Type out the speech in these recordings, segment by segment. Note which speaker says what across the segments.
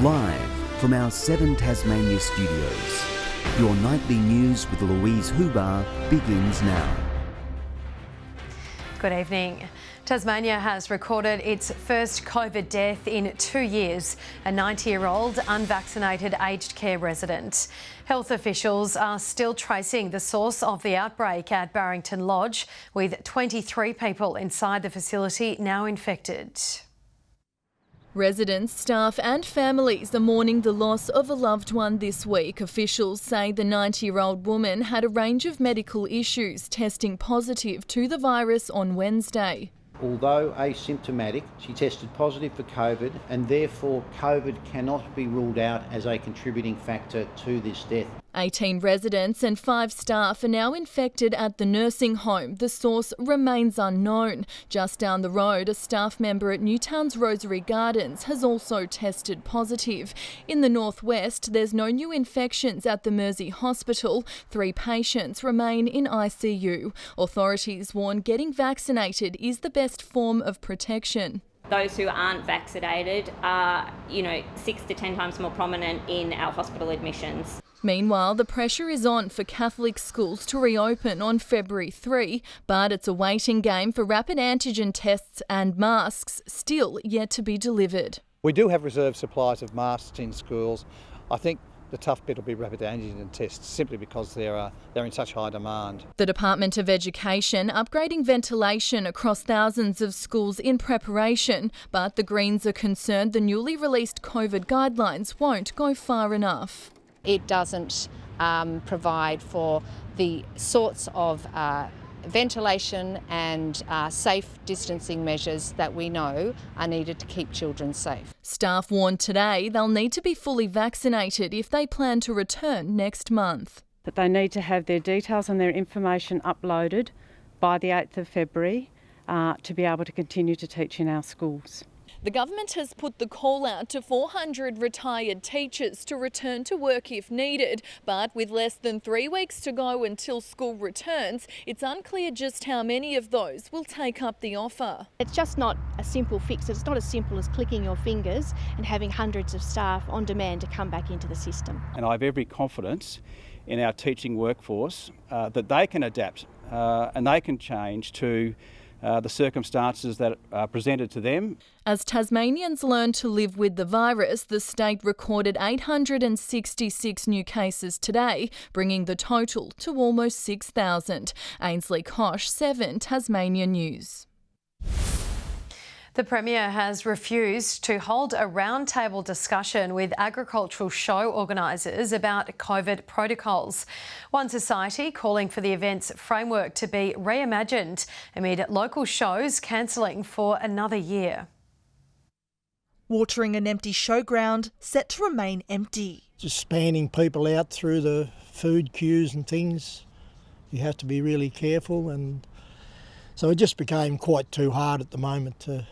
Speaker 1: Live from our 7 Tasmania studios, your nightly news with Louise Huber begins now.
Speaker 2: Good evening. Tasmania has recorded its first COVID death in 2 years, a 90-year-old unvaccinated aged care resident. Health officials are still tracing the source of the outbreak at Barrington Lodge, with 23 people inside the facility now infected.
Speaker 3: Residents, staff and families are mourning the loss of a loved one this week. Officials say the 90-year-old woman had a range of medical issues, testing positive to the virus on Wednesday.
Speaker 4: Although asymptomatic, she tested positive for COVID, and therefore COVID cannot be ruled out as a contributing factor to this death.
Speaker 3: 18 residents and 5 staff are now infected at the nursing home. The source remains unknown. Just down the road, a staff member at Newtown's Rosary Gardens has also tested positive. In the northwest, there's no new infections at the Mersey Hospital. 3 patients remain in ICU. Authorities warn getting vaccinated is the best form of protection.
Speaker 5: Those who aren't vaccinated are, 6 to 10 times more prominent in our hospital admissions.
Speaker 3: Meanwhile, the pressure is on for Catholic schools to reopen on February 3, but it's a waiting game for rapid antigen tests and masks still yet to be delivered.
Speaker 6: We do have reserve supplies of masks in schools. I think the tough bit will be rapid antigen tests, simply because they're in such high demand.
Speaker 3: The Department of Education upgrading ventilation across thousands of schools in preparation, but the Greens are concerned the newly released COVID guidelines won't go far enough.
Speaker 7: It doesn't provide for the sorts of ventilation and safe distancing measures that we know are needed to keep children safe.
Speaker 3: Staff warned today they'll need to be fully vaccinated if they plan to return next month.
Speaker 8: That they need to have their details and their information uploaded by the 8th of February to be able to continue to teach in our schools.
Speaker 3: The government has put the call out to 400 retired teachers to return to work if needed, but with less than 3 weeks to go until school returns, it's unclear just how many of those will take up the offer.
Speaker 9: It's just not a simple fix. It's not as simple as clicking your fingers and having hundreds of staff on demand to come back into the system.
Speaker 6: And I have every confidence in our teaching workforce that they can adapt and they can change to the circumstances that are presented to them.
Speaker 3: As Tasmanians learn to live with the virus, the state recorded 866 new cases today, bringing the total to almost 6,000. Ainsley Kosh, 7 Tasmania News.
Speaker 2: The Premier has refused to hold a roundtable discussion with agricultural show organisers about COVID protocols. One Society calling for the event's framework to be reimagined amid local shows cancelling for another year.
Speaker 10: Watering an empty showground set to remain empty.
Speaker 11: Just spanning people out through the food queues and things. You have to be really careful, and so it just became quite too hard at the moment to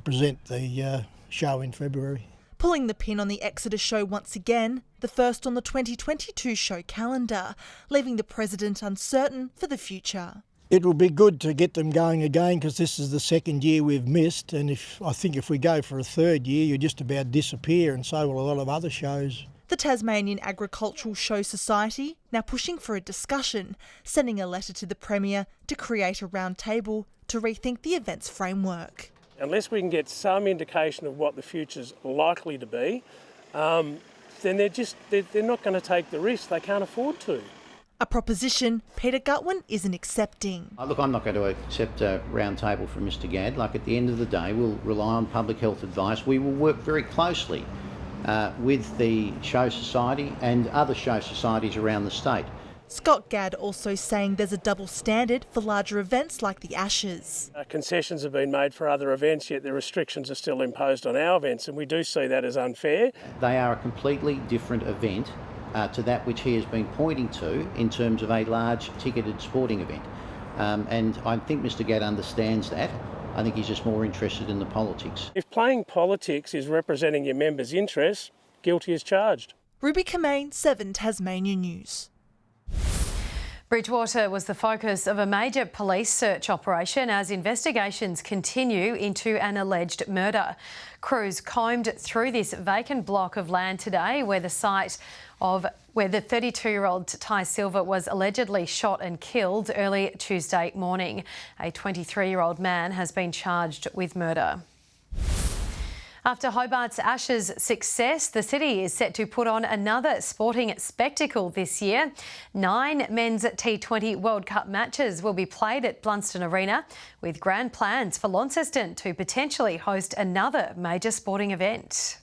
Speaker 11: present the show in February.
Speaker 10: Pulling the pin on the Exeter show once again, the first on the 2022 show calendar, leaving the President uncertain for the future.
Speaker 11: It will be good to get them going again, because this is the second year we've missed, and I think if we go for a third year, you just about disappear, and so will a lot of other shows.
Speaker 10: The Tasmanian Agricultural Show Society now pushing for a discussion, sending a letter to the Premier to create a round table to rethink the event's framework.
Speaker 12: Unless we can get some indication of what the future's likely to be, then they're not going to take the risk. They can't afford to.
Speaker 10: A proposition Peter Gutwin isn't accepting.
Speaker 4: Look, I'm not going to accept a round table from Mr Gadd. At the end of the day, we'll rely on public health advice. We will work very closely with the Show Society and other show societies around the state.
Speaker 10: Scott Gadd also saying there's a double standard for larger events like the Ashes.
Speaker 12: Concessions have been made for other events, yet the restrictions are still imposed on our events, and we do see that as unfair.
Speaker 4: They are a completely different event to that which he has been pointing to in terms of a large ticketed sporting event. And I think Mr Gadd understands that. I think he's just more interested in the politics.
Speaker 12: If playing politics is representing your members' interests, guilty as charged.
Speaker 10: Ruby Kamane, 7 Tasmania News.
Speaker 2: Bridgewater was the focus of a major police search operation as investigations continue into an alleged murder. Crews combed through this vacant block of land today where the 32-year-old Ty Silva was allegedly shot and killed early Tuesday morning. A 23-year-old man has been charged with murder. After Hobart's Ashes success, the city is set to put on another sporting spectacle this year. 9 men's T20 World Cup matches will be played at Blunston Arena, with grand plans for Launceston to potentially host another major sporting event.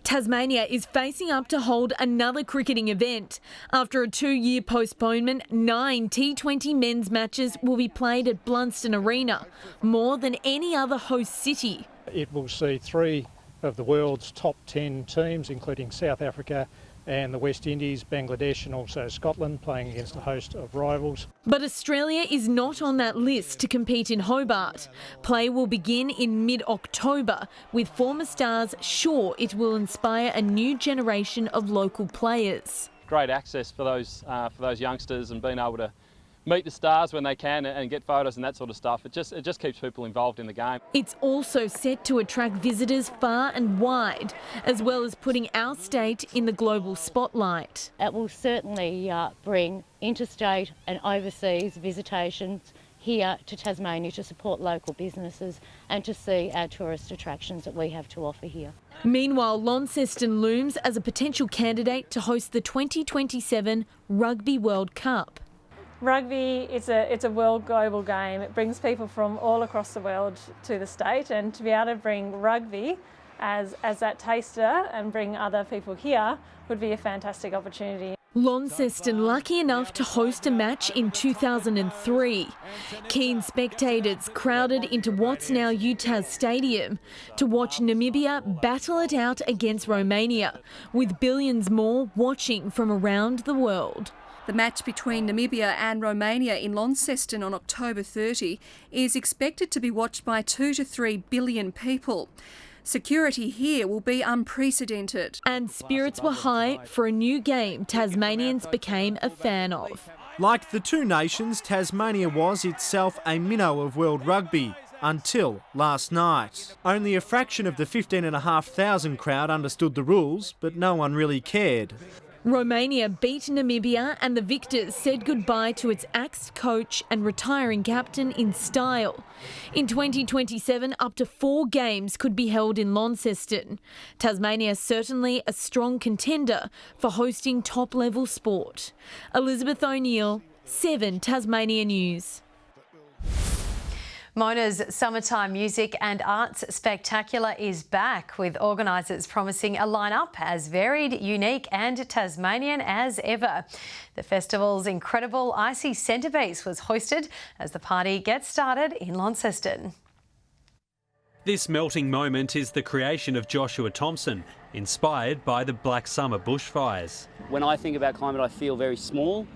Speaker 13: Tasmania is facing up to hold another cricketing event. After a 2-year postponement, 9 T20 men's matches will be played at Blunston Arena, more than any other host city.
Speaker 14: It will see 3 of the world's top 10 teams, including South Africa and the West Indies, Bangladesh and also Scotland, playing against a host of rivals.
Speaker 13: But Australia is not on that list to compete in Hobart. Play will begin in mid-October, with former stars sure it will inspire a new generation of local players.
Speaker 15: Great access for those youngsters, and being able to meet the stars when they can and get photos and that sort of stuff. It just keeps people involved in the game.
Speaker 13: It's also set to attract visitors far and wide, as well as putting our state in the global spotlight.
Speaker 16: It will certainly bring interstate and overseas visitations here to Tasmania to support local businesses and to see our tourist attractions that we have to offer here.
Speaker 13: Meanwhile, Launceston looms as a potential candidate to host the 2027 Rugby World Cup.
Speaker 17: Rugby, it's a world global game. It brings people from all across the world to the state, and to be able to bring rugby as that taster and bring other people here would be a fantastic opportunity.
Speaker 13: Launceston lucky enough to host a match in 2003. Keen spectators crowded into what's now UTAS Stadium to watch Namibia battle it out against Romania, with billions more watching from around the world.
Speaker 18: The match between Namibia and Romania in Launceston on October 30 is expected to be watched by 2 to 3 billion people. Security here will be unprecedented.
Speaker 13: And spirits were high for a new game Tasmanians became a fan of.
Speaker 19: Like the two nations, Tasmania was itself a minnow of world rugby. Until last night. Only a fraction of the 15,500 crowd understood the rules, but no one really cared.
Speaker 13: Romania beat Namibia and the victors said goodbye to its axed coach and retiring captain in style. In 2027, up to 4 games could be held in Launceston. Tasmania certainly a strong contender for hosting top-level sport. Elizabeth O'Neill, 7 Tasmania News.
Speaker 2: Mona's Summertime Music and Arts Spectacular is back, with organisers promising a lineup as varied, unique and Tasmanian as ever. The festival's incredible icy centrepiece was hoisted as the party gets started in Launceston.
Speaker 20: This melting moment is the creation of Joshua Thompson, inspired by the Black Summer bushfires.
Speaker 21: When I think about climate, I feel very small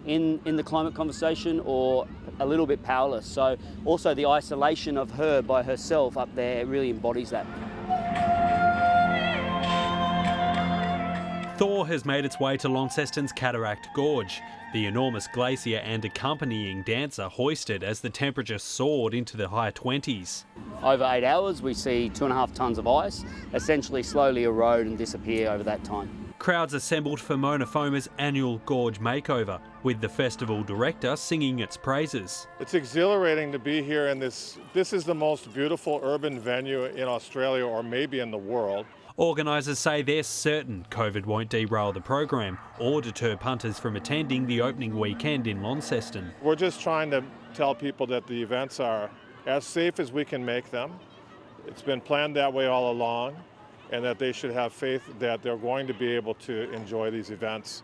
Speaker 21: in the climate conversation, or a little bit powerless. So also the isolation of her by herself up there really embodies that.
Speaker 20: Thor has made its way to Launceston's Cataract Gorge. The enormous glacier and accompanying dancer hoisted as the temperature soared into the high 20s.
Speaker 21: Over 8 hours we see 2.5 tonnes of ice essentially slowly erode and disappear over that time.
Speaker 20: Crowds assembled for Mona Foma's annual Gorge Makeover, with the festival director singing its praises.
Speaker 22: It's exhilarating to be here in this is the most beautiful urban venue in Australia, or maybe in the world.
Speaker 20: Organisers say they're certain COVID won't derail the program or deter punters from attending the opening weekend in Launceston.
Speaker 22: We're just trying to tell people that the events are as safe as we can make them. It's been planned that way all along, and that they should have faith that they're going to be able to enjoy these events.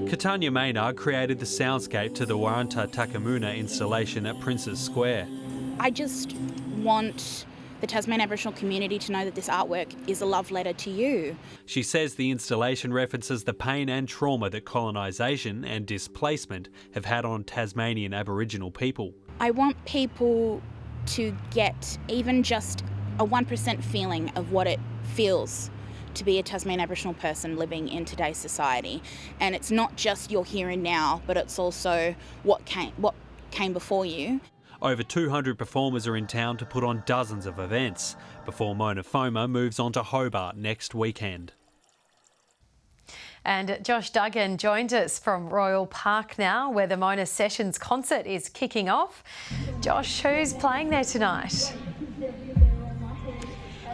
Speaker 20: Katanya Maynard created the soundscape to the Warranta Takamuna installation at Princes Square.
Speaker 23: I just want the Tasmanian Aboriginal community to know that this artwork is a love letter to you.
Speaker 20: She says the installation references the pain and trauma that colonisation and displacement have had on Tasmanian Aboriginal people.
Speaker 23: I want people to get even just a 1% feeling of what it feels to be a Tasmanian Aboriginal person living in today's society. And it's not just your here and now, but it's also what came before you.
Speaker 20: Over 200 performers are in town to put on dozens of events before Foma moves on to Hobart next weekend.
Speaker 2: And Josh Duggan joined us from Royal Park now, where the Mona Sessions concert is kicking off. Josh, who's playing there tonight?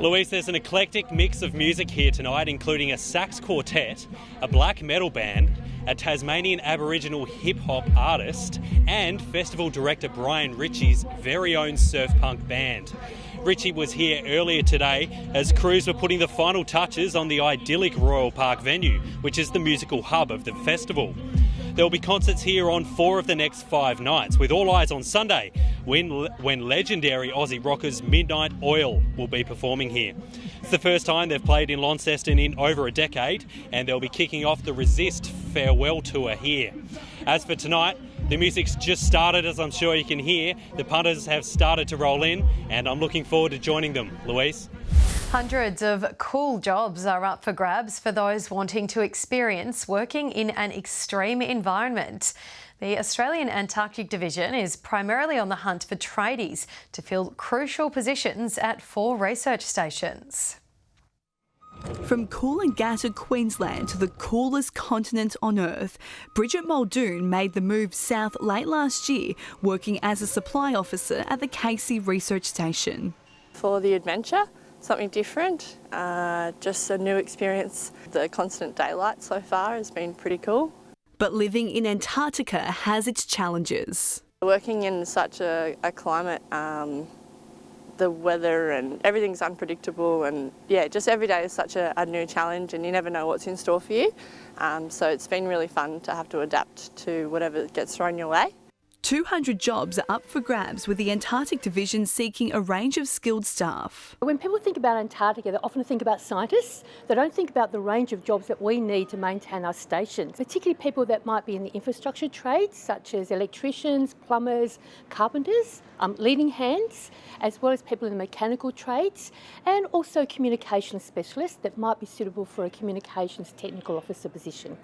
Speaker 20: Louise, there's an eclectic mix of music here tonight, including a sax quartet, a black metal band, a Tasmanian Aboriginal hip-hop artist and festival director Brian Ritchie's very own surf punk band. Ritchie was here earlier today as crews were putting the final touches on the idyllic Royal Park venue, which is the musical hub of the festival. There will be concerts here on 4 of the next 5 nights, with all eyes on Sunday, when legendary Aussie rockers Midnight Oil will be performing here. It's the first time they've played in Launceston in over a decade, and they'll be kicking off the Resist farewell tour here. As for tonight, the music's just started, as I'm sure you can hear. The punters have started to roll in, and I'm looking forward to joining them. Louise?
Speaker 2: Hundreds of cool jobs are up for grabs for those wanting to experience working in an extreme environment. The Australian Antarctic Division is primarily on the hunt for tradies to fill crucial positions at 4 research stations.
Speaker 1: From Coolangatta, Queensland to the coolest continent on Earth, Bridget Muldoon made the move south late last year, working as a supply officer at the Casey Research Station.
Speaker 5: For the adventure, something different, just a new experience. The constant daylight so far has been pretty cool.
Speaker 1: But living in Antarctica has its challenges.
Speaker 5: Working in such a climate, the weather and everything's unpredictable, and yeah, just every day is such a new challenge and you never know what's in store for you. So it's been really fun to have to adapt to whatever gets thrown your way.
Speaker 1: 200 jobs are up for grabs, with the Antarctic Division seeking a range of skilled staff.
Speaker 7: When people think about Antarctica, they often think about scientists. They don't think about the range of jobs that we need to maintain our stations, particularly people that might be in the infrastructure trades, such as electricians, plumbers, carpenters, leading hands, as well as people in the mechanical trades, and also communication specialists that might be suitable for a communications technical officer position.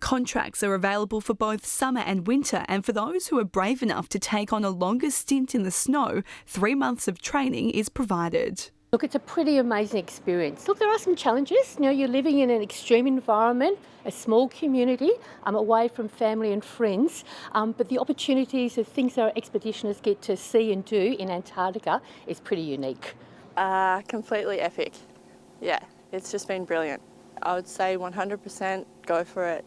Speaker 1: Contracts are available for both summer and winter, and for those who are brave enough to take on a longer stint in the snow, 3 months of training is provided.
Speaker 7: Look, it's a pretty amazing experience. Look, there are some challenges. You know, you're living in an extreme environment, a small community, away from family and friends, but the opportunities of things that our expeditioners get to see and do in Antarctica is pretty unique.
Speaker 5: Completely epic. Yeah, it's just been brilliant. I would say 100% go for it.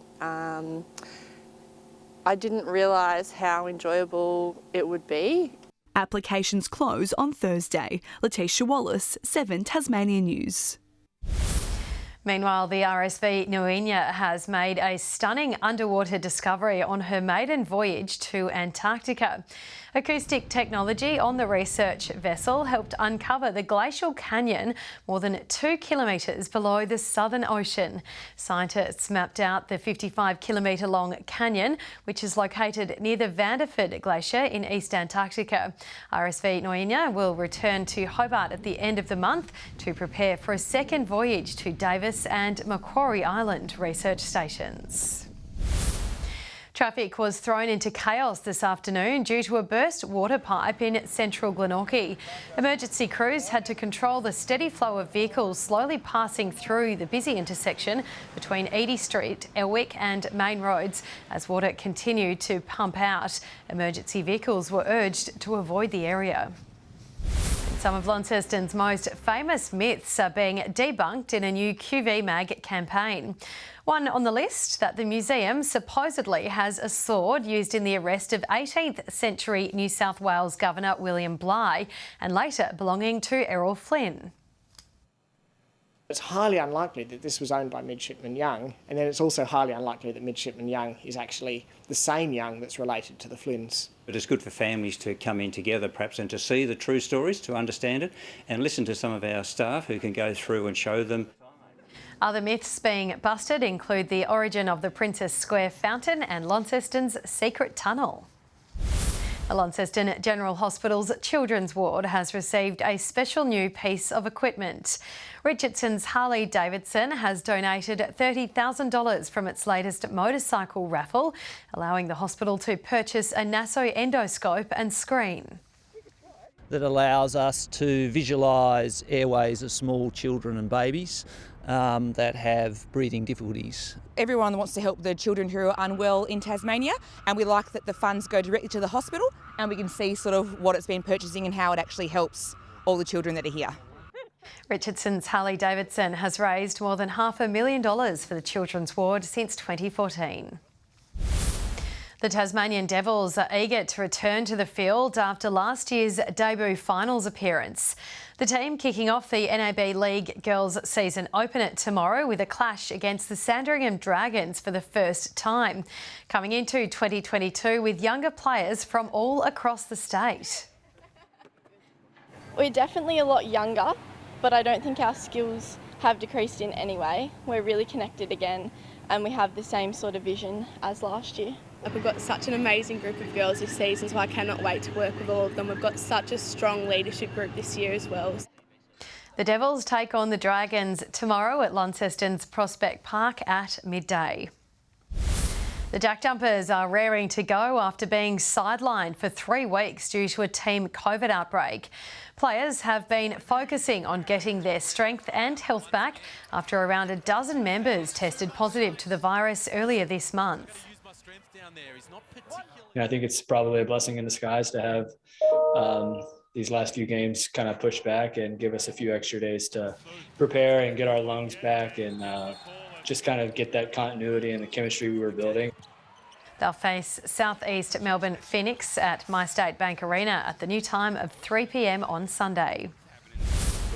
Speaker 5: I didn't realise how enjoyable it would be.
Speaker 1: Applications close on Thursday. Letitia Wallace, 7 Tasmanian News.
Speaker 2: Meanwhile, the RSV Nuenya has made a stunning underwater discovery on her maiden voyage to Antarctica. Acoustic technology on the research vessel helped uncover the glacial canyon more than 2 kilometres below the Southern Ocean. Scientists mapped out the 55-kilometre long canyon, which is located near the Vanderford Glacier in East Antarctica. RSV Nuenya will return to Hobart at the end of the month to prepare for a second voyage to Davis and Macquarie Island research stations. Traffic was thrown into chaos this afternoon due to a burst water pipe in central Glenorchy. Emergency crews had to control the steady flow of vehicles slowly passing through the busy intersection between Edie Street, Elwick and Main Roads as water continued to pump out. Emergency vehicles were urged to avoid the area. Some of Launceston's most famous myths are being debunked in a new QV Mag campaign. One on the list, that the museum supposedly has a sword used in the arrest of 18th century New South Wales Governor William Bligh and later belonging to Errol Flynn.
Speaker 24: It's highly unlikely that this was owned by Midshipman Young, and then it's also highly unlikely that Midshipman Young is actually the same Young that's related to the Flynns.
Speaker 25: But it's good for families to come in together perhaps and to see the true stories, to understand it, and listen to some of our staff who can go through and show them.
Speaker 2: Other myths being busted include the origin of the Princess Square fountain and Launceston's secret tunnel. Launceston General Hospital's Children's Ward has received a special new piece of equipment. Richardson's Harley Davidson has donated $30,000 from its latest motorcycle raffle, allowing the hospital to purchase a naso endoscope and screen.
Speaker 3: That allows us to visualise airways of small children and babies that have breathing difficulties.
Speaker 6: Everyone wants to help the children who are unwell in Tasmania, and we like that the funds go directly to the hospital and we can see sort of what it's been purchasing and how it actually helps all the children that are here.
Speaker 2: Richardson's Harley Davidson has raised more than $500,000 for the Children's Ward since 2014. The Tasmanian Devils are eager to return to the field after last year's debut finals appearance. The team kicking off the NAB League Girls season opener tomorrow with a clash against the Sandringham Dragons for the first time, coming into 2022 with younger players from all across the state.
Speaker 8: We're definitely a lot younger, but I don't think our skills have decreased in any way. We're really connected again and we have the same sort of vision as last year.
Speaker 9: We've got such an amazing group of girls this season, so I cannot wait to work with all of them. We've got such a strong leadership group this year as well.
Speaker 2: The Devils take on the Dragons tomorrow at Launceston's Prospect Park at midday. The Jack Jumpers are raring to go after being sidelined for 3 weeks due to a team COVID outbreak. Players have been focusing on getting their strength and health back after around a dozen members tested positive to the virus earlier this month.
Speaker 11: I think it's probably a blessing in disguise to have these last few games kind of push back and give us a few extra days to prepare and get our lungs back and just kind of get that continuity and the chemistry we were building.
Speaker 2: They'll face South East Melbourne Phoenix at MyState Bank Arena at the new time of 3 p.m. on Sunday.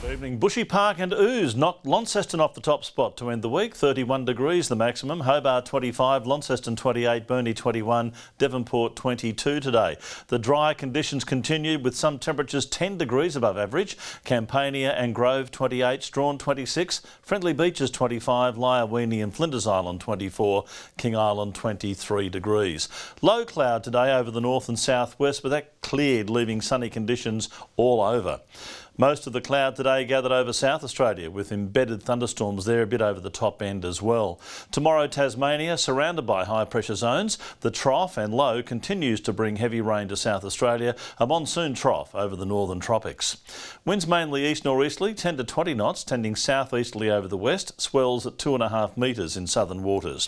Speaker 26: Good evening. Bushy Park and Ooze knocked Launceston off the top spot to end the week. 31 degrees the maximum. Hobart 25, Launceston 28, Burnie 21, Devonport 22 today. The dry conditions continued with some temperatures 10 degrees above average. Campania and Grove 28, Strawn 26, Friendly Beaches 25, Lyawini and Flinders Island 24, King Island 23 degrees. Low cloud today over the north and southwest, but that cleared, leaving sunny conditions all over. Most of the cloud today gathered over South Australia with embedded thunderstorms there a bit over the top end as well. Tomorrow, Tasmania surrounded by high pressure zones. The trough and low continues to bring heavy rain to South Australia, a monsoon trough over the northern tropics. Winds mainly east northeasterly, 10 to 20 knots, tending southeasterly over the west, swells at 2.5 metres in southern waters.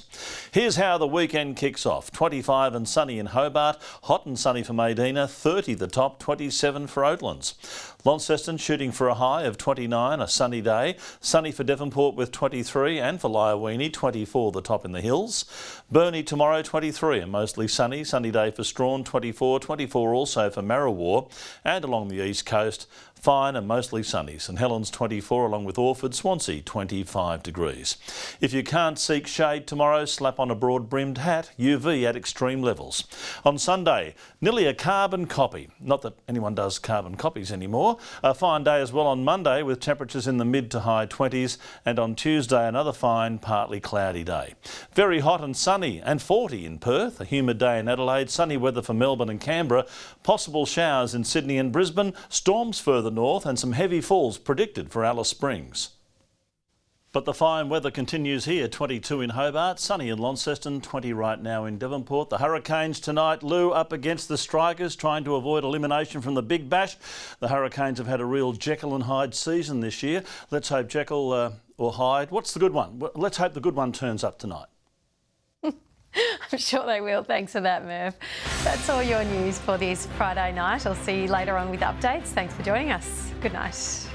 Speaker 26: Here's how the weekend kicks off. 25 and sunny in Hobart, hot and sunny for Maydena, 30 the top, 27 for Oatlands. Launceston shooting for a high of 29, a sunny day. Sunny for Devonport with 23 and for Lyawini, 24 the top in the hills. Burnie tomorrow 23 and mostly sunny. Sunny day for Strawn, 24, 24 also for Marrawar and along the east coast. Fine and mostly sunny. St Helens 24 along with Orford, Swansea 25 degrees. If you can't seek shade tomorrow, slap on a broad brimmed hat, UV at extreme levels. On Sunday, nearly a carbon copy. Not that anyone does carbon copies anymore. A fine day as well on Monday with temperatures in the mid to high 20s, and on Tuesday another fine partly cloudy day. Very hot and sunny and 40 in Perth, a humid day in Adelaide, sunny weather for Melbourne and Canberra, possible showers in Sydney and Brisbane, storms further north and some heavy falls predicted for Alice Springs. But the fine weather continues here, 22 in Hobart, sunny in Launceston, 20 right now in Devonport. The Hurricanes tonight, Lou up against the Strikers, trying to avoid elimination from the Big Bash. The Hurricanes have had a real Jekyll and Hyde season this year. Let's hope Jekyll or Hyde. What's the good one? Let's hope the good one turns up tonight.
Speaker 2: I'm sure they will. Thanks for that, Merv. That's all your news for this Friday night. I'll see you later on with updates. Thanks for joining us. Good night.